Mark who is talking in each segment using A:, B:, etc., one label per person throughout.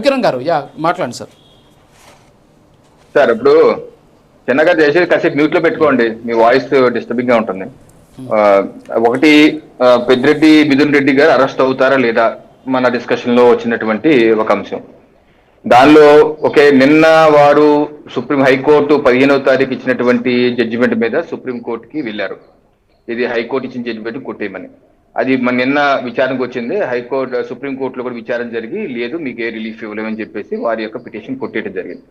A: విక్రమ్ గారు మాట్లాడండి sir.
B: Sir ఇప్పుడు చిన్నగా చేసి కాసేపు మ్యూట్ లో పెట్టుకోండి, మీ వాయిస్ డిస్టర్బింగ్ గా ఉంటుంది. ఒకటి, పెద్దిరెడ్డి మిథున్ రెడ్డి గారు అరెస్ట్ అవుతారా లేదా మన డిస్కషన్ లో వచ్చినటువంటి ఒక అంశం. దానిలో నిన్న వారు సుప్రీం హైకోర్టు 15వ తారీఖు ఇచ్చినటువంటి జడ్జిమెంట్ మీద సుప్రీం కోర్టుకి వెళ్ళారు. ఇది హైకోర్టు ఇచ్చిన జడ్జిమెంట్ కొట్టేయమని. అది నిన్న విచారణకు వచ్చింది. హైకోర్టు సుప్రీం కోర్టులో కూడా విచారణ జరిగి లేదు మీకు ఏ రిలీఫ్ ఇవ్వలేమని చెప్పేసి వారి యొక్క పిటిషన్ కొట్టేయడం జరిగింది.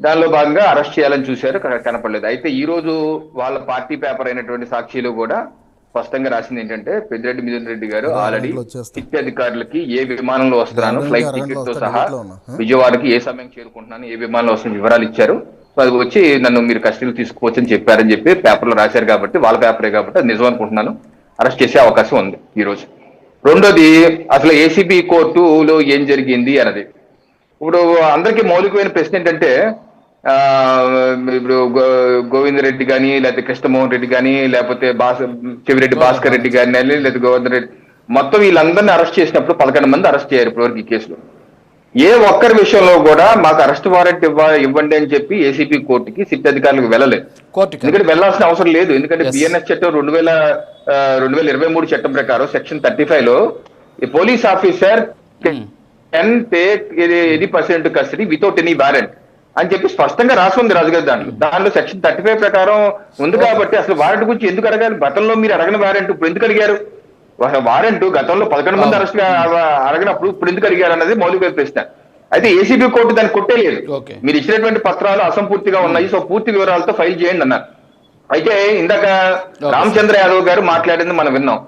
B: దానిలో భాగంగా అరెస్ట్ చేయాలని చూశారు, కనపడలేదు. అయితే ఈ రోజు వాళ్ళ పార్టీ పేపర్ అయినటువంటి సాక్షిలో కూడా స్పష్టంగా రాసింది ఏంటంటే పెద్దిరెడ్డి మిథున్ రెడ్డి గారు ఆల్రెడీ సిట్ అధికారులకి ఏ విమానంలో వస్తున్నాను, ఫ్లైట్ టికెట్ తో సహా విజయవాడకి ఏ సమయం చేరుకుంటున్నాను, ఏ విమానంలో వస్తున్న వివరాలు ఇచ్చారు. సో అది వచ్చి నన్ను మీరు కస్టడీలో తీసుకోవచ్చని చెప్పారని చెప్పి పేపర్లో రాశారు. కాబట్టి వాళ్ళ పేపరే కాబట్టి అది నిజం అనుకుంటున్నాను. అరెస్ట్ చేసే అవకాశం ఉంది ఈ రోజు. రెండోది, అసలు ఏసీబీ కోర్టులో ఏం జరిగింది అన్నది. ఇప్పుడు అందరికీ మౌలికమైన ప్రశ్న ఏంటంటే, ఇప్పుడు గోవింద్ రెడ్డి కానీ, లేకపోతే కృష్ణమోహన్ రెడ్డి కానీ, లేకపోతే చెవిరెడ్డి భాస్కర్ రెడ్డి కానీ, లేకపోతే గోవింద్ రెడ్డి, మొత్తం వీళ్ళందరినీ అరెస్ట్ చేసినప్పుడు 11 మంది అరెస్ట్ చేయారు ఇప్పటివరకు ఈ కేసులో. ఏ ఒక్కరి విషయంలో కూడా మాకు అరెస్ట్ వారెంట్ ఇవ్వండి అని చెప్పి ఏసీపీ కోర్టుకి సిట్ అధికారులకు వెళ్ళలేదు. ఎందుకంటే వెళ్లాల్సిన అవసరం లేదు. ఎందుకంటే బిఎన్ఎస్ చట్టం 2023 చట్టం ప్రకారం సెక్షన్ 35 లో ఈ police officer can take any person to custody without any warrant అని చెప్పి స్పష్టంగా రాసి ఉంది రాజుగారి దాంట్లో సెక్షన్ 35 ప్రకారం ఉంది. కాబట్టి అసలు వారెంట్ గురించి ఎందుకు అడగాలి? గతంలో మీరు అడగని వారెంట్ ఇప్పుడు ఎందుకు అడిగారు? వారెంట్ గతంలో 11 మంది అరెస్ట్ అడగనప్పుడు ఇప్పుడు ఎందుకు అడిగారు అన్నది మౌలిక ప్రశ్న. అయితే ఏసీబీ కోర్టు దాన్ని కొట్టేయలేదు. మీరు ఇచ్చినటువంటి పత్రాలు అసంపూర్తిగా ఉన్నాయి, సో పూర్తి వివరాలతో ఫైల్ చేయండి అన్నారు. అయితే ఇందాక రామచంద్ర యాదవ్ గారు మాట్లాడింది మనం విన్నాం.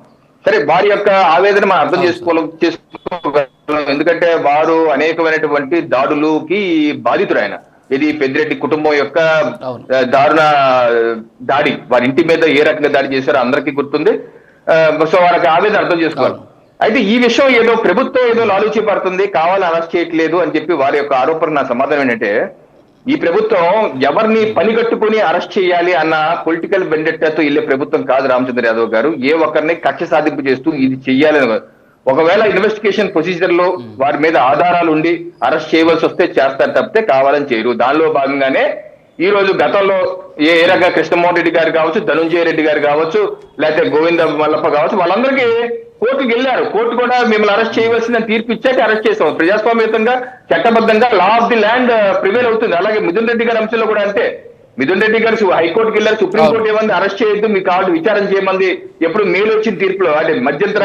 B: సరే, వారి యొక్క ఆవేదన మనం అర్థం చేసుకోగలం. ఎందుకంటే వారు అనేకమైనటువంటి దాడులుకి బాధితుడు. ఆయన ఇది పెద్దిరెడ్డి కుటుంబం యొక్క దారుణ దాడి, వారి ఇంటి మీద ఏ రకంగా దాడి చేశారో అందరికీ గుర్తుంది. సో వాళ్ళకి ఆవేదన అర్థం చేసుకోవాలి. అయితే ఈ విషయం ఏదో ప్రభుత్వం ఏదో లాలూచి పడుతుంది, కావాలని అరెస్ట్ చేయట్లేదు అని చెప్పి వారి యొక్క ఆరోపణ. నా సమాధానం ఏంటంటే, ఈ ప్రభుత్వం ఎవరిని పని కట్టుకుని అరెస్ట్ చేయాలి అన్న పొలిటికల్ బెండెట్టాతో వెళ్ళే ప్రభుత్వం కాదు రామచంద్ర యాదవ్ గారు. ఏ ఒక్కరిని కక్ష సాధింపు చేస్తూ ఇది చెయ్యాలని, ఒకవేళ ఇన్వెస్టిగేషన్ ప్రొసీజర్ లో వారి మీద ఆధారాలు ఉండి అరెస్ట్ చేయవలసి వస్తే చేస్తారు తప్పితే కావాలని చేయరు. దానిలో భాగంగానే ఈ రోజు గతంలో ఏ రకంగా కృష్ణమోహన్ రెడ్డి గారు కావచ్చు, ధనుంజయ రెడ్డి గారు కావచ్చు, లేకపోతే గోవింద మల్లప్ప కావచ్చు, వాళ్ళందరికీ కోర్టుకు వెళ్ళారు. కోర్టు కూడా మిమ్మల్ని అరెస్ట్ చేయవలసిందని తీర్పు ఇచ్చాక అరెస్ట్ చేస్తాం. ప్రజాస్వామ్యతంగా చట్టబద్ధంగా law of the land prevail అవుతుంది. అలాగే మిథున్ రెడ్డి గారి అంశంలో కూడా అంతే. మిథున్ రెడ్డి గారు హైకోర్టుకి వెళ్ళారు, సుప్రీంకోర్టు ఏమంది అరెస్ట్ చేయొద్దు, మీకు కావాలి విచారణ చేయమంది. ఎప్పుడు మేలు వచ్చిన తీర్పులో అంటే మధ్యంతర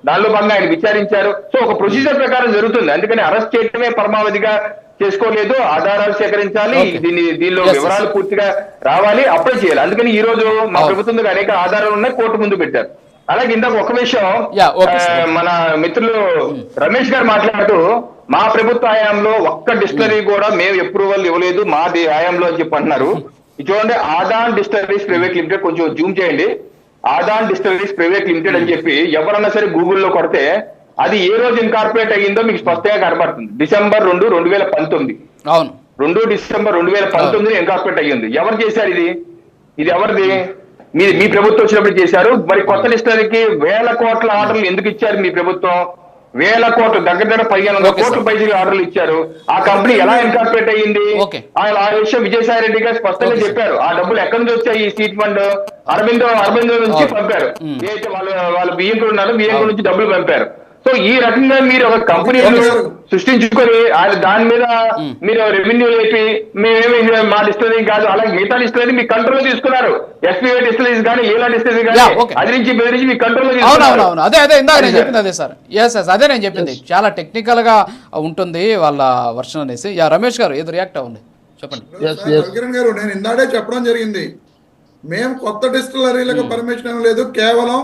B: దానిలో భాగంగా ఆయన విచారించారు. సో ఒక ప్రొసీజర్ ప్రకారం జరుగుతుంది. అందుకని అరెస్ట్ చేయడమే పరమావధిగా చేసుకోలేదు. ఆధారాలు సేకరించాలి, దీనిలో వివరాలు పూర్తిగా రావాలి, అప్పుడే చేయాలి. అందుకని ఈ రోజు మా ప్రభుత్వం దగ్గర అనేక ఆధారాలు ఉన్నాయి, కోర్టు ముందు పెట్టారు. అలాగే ఇందాక ఒక విషయం మన మిత్రులు రమేష్ గారు మాట్లాడుతూ, మా ప్రభుత్వ హయాంలో ఒక్క డిస్టిలరీ కూడా మేము అప్రూవల్ ఇవ్వలేదు మా హయాంలో అని చెప్పి అంటున్నారు. చూడండి, ఆదాన్ డిస్టిలరీస్ ప్రైవేట్ లిమిటెడ్, కొంచెం జూమ్ చేయండి, ఆదాన్ డిస్టిలరీస్ ప్రైవేట్ లిమిటెడ్ అని చెప్పి ఎవరన్నా సరే గూగుల్లో కొడితే అది ఏ రోజు ఇన్కార్పొరేట్ అయ్యిందో మీకు స్పష్టంగా కనబడుతుంది. డిసెంబర్ 2, 2019. అవును, 2 డిసెంబర్ 2019 ఇన్కార్పొరేట్ అయ్యింది. ఎవరు చేశారు ఇది? ఇది ఎవరిది? మీ ప్రభుత్వం వచ్చినప్పుడు చేశారు. మరి కొత్త డిస్టిలరీకి 1000 కోట్ల ఆర్డర్లు ఎందుకు ఇచ్చారు మీ ప్రభుత్వం? 1000 కోట్లు, దగ్గర 1500 కోట్ల పైసలు ఆర్డర్లు ఇచ్చారు. ఆ కంపెనీ ఎలా ఇన్కార్పొరేట్ అయ్యింది? ఆ విషయం విజయసాయి రెడ్డి గారు స్పష్టంగా చెప్పారు. ఆ డబ్బులు ఎక్కడి నుంచి వచ్చాయి? ఈ స్ట్రీట్ ఫండ్ అరవిందో నుంచి పంపారు. ఏదైతే వాళ్ళ బియ్యం ఉన్నారో బియ్యం నుంచి డబ్బులు పంపారు. సో ఈ రకంగా మీరు ఒక కంపెనీ సృష్టించుకొని దాని మీద మీరు రెవెన్యూ లేపి మేమేమి మా డిస్టిలరీ కాదు, అలాగే మిగతా డిస్టిలరీ మీ కంట్రోల్ తీసుకున్నారు. ఎస్పీఐ డిస్టిలరీస్ కానీ ఏలా డిస్టిలరీ కానీ అది నుంచి బెదిరించి మీ కంట్రోల్ తీసుకున్నారు.
A: అదే ఇందాక నేను చెప్పింది అదే సార్. అదే నేను చెప్పింది, చాలా టెక్నికల్ గా ఉంటుంది వాళ్ళ వర్షన్ అనేసి. రమేష్ గారు ఏదో రియాక్ట్ అవ్వండి, చెప్పండి.
C: గారు, నేను ఇందాడే చెప్పడం జరిగింది, మేము కొత్త డిస్టిలరీలకు పర్మిషన్ లేదు, కేవలం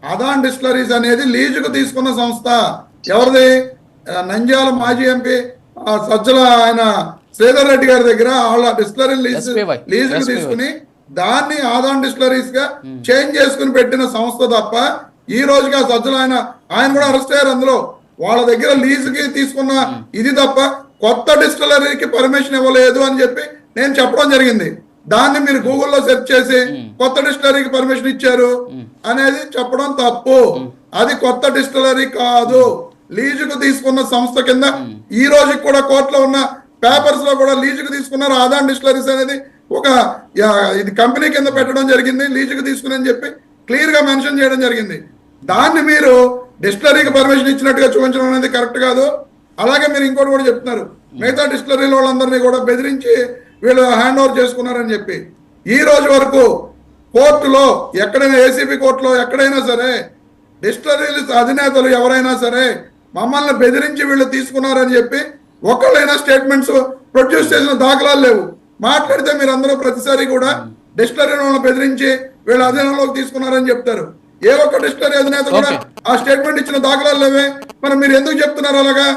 C: అదాన్ డిస్టిలరీస్ అనేది లీజుకు తీసుకున్న సంస్థ. ఎవరిది? నంద్యాల మాజీ ఎంపీ సజ్జల ఆయన శ్రీధర్ రెడ్డి గారి దగ్గర వాళ్ళ డిస్టిలరీ లీజుకు తీసుకుని దాన్ని ఆదాన్ డిస్టిలరీస్ గా చేంజ్ చేసుకుని పెట్టిన సంస్థ తప్ప ఈ రోజుగా సజ్జల ఆయన కూడా అరెస్ట్ అయ్యారు. అందులో వాళ్ళ దగ్గర లీజుకి తీసుకున్న ఇది తప్ప కొత్త డిస్టిలరీకి పర్మిషన్ ఇవ్వలేదు అని చెప్పి నేను చెప్పడం జరిగింది. దాన్ని మీరు గూగుల్లో సెర్చ్ చేసి కొత్త డిస్టిలరీకి పర్మిషన్ ఇచ్చారు అనేది చెప్పడం తప్పు. అది కొత్త డిస్టిలరీ కాదు. లీజుకు తీసుకున్న సంస్థ కింద ఈ రోజుకి కూడా కోర్టులో ఉన్న పేపర్స్ లో కూడా లీజుకు తీసుకున్నారు. ఆదాన్ డిస్టిలరీస్ అనేది ఒక ఇది కంపెనీ కింద పెట్టడం జరిగింది, లీజుకు తీసుకుని చెప్పి క్లియర్ గా మెన్షన్ చేయడం జరిగింది. దాన్ని మీరు డిస్టిలరీకి పర్మిషన్ ఇచ్చినట్టుగా చూపించడం అనేది కరెక్ట్ కాదు. అలాగే మీరు ఇంకోటి కూడా చెప్తున్నారు, మిగతా డిస్టిలరీల వాళ్ళందరినీ కూడా బెదిరించి వీళ్ళు హ్యాండ్ ఓవర్ చేసుకున్నారని చెప్పి. ఈ రోజు వరకు కోర్టులో ఎక్కడైనా ఏసీబీ కోర్టులో ఎక్కడైనా సరే డిస్టిలరీల అధినేతలు ఎవరైనా సరే మమ్మల్ని బెదిరించి వీళ్ళు తీసుకున్నారని చెప్పి ఒకళ్ళైనా స్టేట్మెంట్స్ ప్రొడ్యూస్ చేసిన దాఖలాలు లేవు. మాట్లాడితే మీరు అందరూ ప్రతిసారి కూడా డిస్టిలరీ వాళ్ళని బెదిరించి వీళ్ళ అధీనంలోకి తీసుకున్నారని చెప్తారు. ఏ ఒక్క డిస్టిలరీ అధినేత కూడా ఆ స్టేట్మెంట్ ఇచ్చిన దాఖలాలు లేవే. మరి మీరు ఎందుకు చెప్తున్నారు అలాగా?